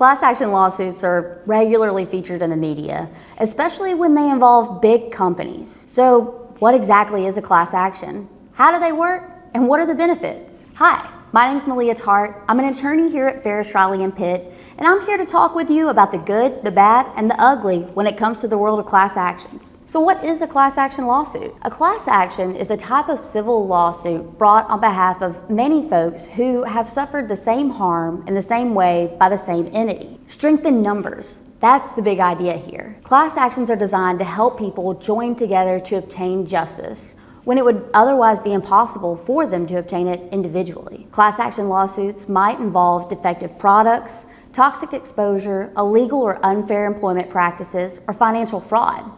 Class action lawsuits are regularly featured in the media, especially when they involve big companies. So what exactly is a class action? How do they work? And what are the benefits? Hi, my name is Malia Tartt. I'm an attorney here at Ferris, Riley & Pitt, and I'm here to talk with you about the good, the bad, and the ugly when it comes to the world of class actions. So what is a class action lawsuit? A class action is a type of civil lawsuit brought on behalf of many folks who have suffered the same harm in the same way by the same entity. Strength in numbers. That's the big idea here. Class actions are designed to help people join together to obtain justice when it would otherwise be impossible for them to obtain it individually. Class action lawsuits might involve defective products, toxic exposure, illegal or unfair employment practices, or financial fraud.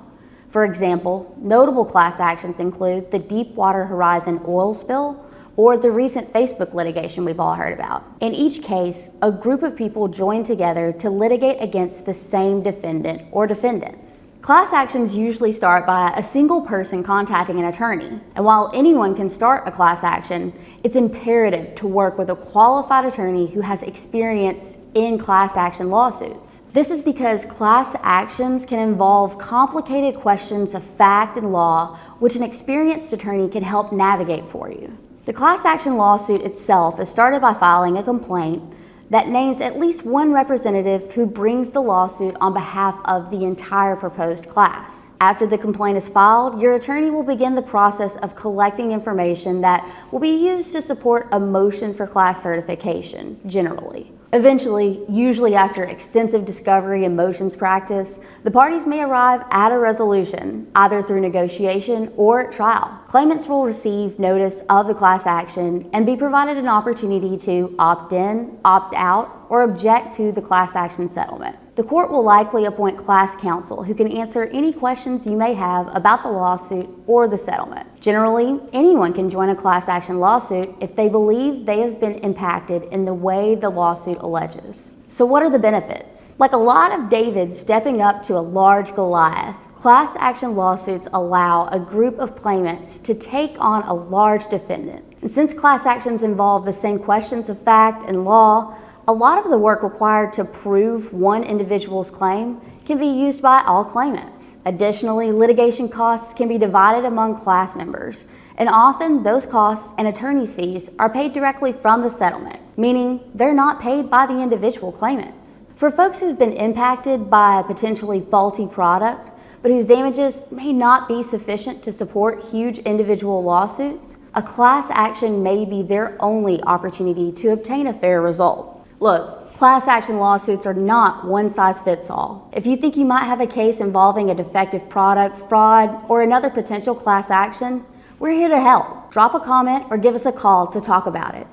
For example, notable class actions include the Deepwater Horizon oil spill or the recent Facebook litigation we've all heard about. In each case, a group of people join together to litigate against the same defendant or defendants. Class actions usually start by a single person contacting an attorney. And while anyone can start a class action, it's imperative to work with a qualified attorney who has experience in class action lawsuits. This is because class actions can involve complicated questions of fact and law, which an experienced attorney can help navigate for you. The class action lawsuit itself is started by filing a complaint that names at least one representative who brings the lawsuit on behalf of the entire proposed class. After the complaint is filed, your attorney will begin the process of collecting information that will be used to support a motion for class certification, generally. Eventually, usually after extensive discovery and motions practice, the parties may arrive at a resolution, either through negotiation or at trial. Claimants will receive notice of the class action and be provided an opportunity to opt in, opt out, or object to the class action settlement. The court will likely appoint class counsel who can answer any questions you may have about the lawsuit or the settlement. Generally, anyone can join a class action lawsuit if they believe they have been impacted in the way the lawsuit alleges. So what are the benefits? Like a lot of David stepping up to a large Goliath, class action lawsuits allow a group of claimants to take on a large defendant. And since class actions involve the same questions of fact and law, a lot of the work required to prove one individual's claim can be used by all claimants. Additionally, litigation costs can be divided among class members, and often those costs and attorney's fees are paid directly from the settlement, meaning they're not paid by the individual claimants. For folks who've been impacted by a potentially faulty product, but whose damages may not be sufficient to support huge individual lawsuits, a class action may be their only opportunity to obtain a fair result. Look, class action lawsuits are not one size fits all. If you think you might have a case involving a defective product, fraud, or another potential class action, we're here to help. Drop a comment or give us a call to talk about it.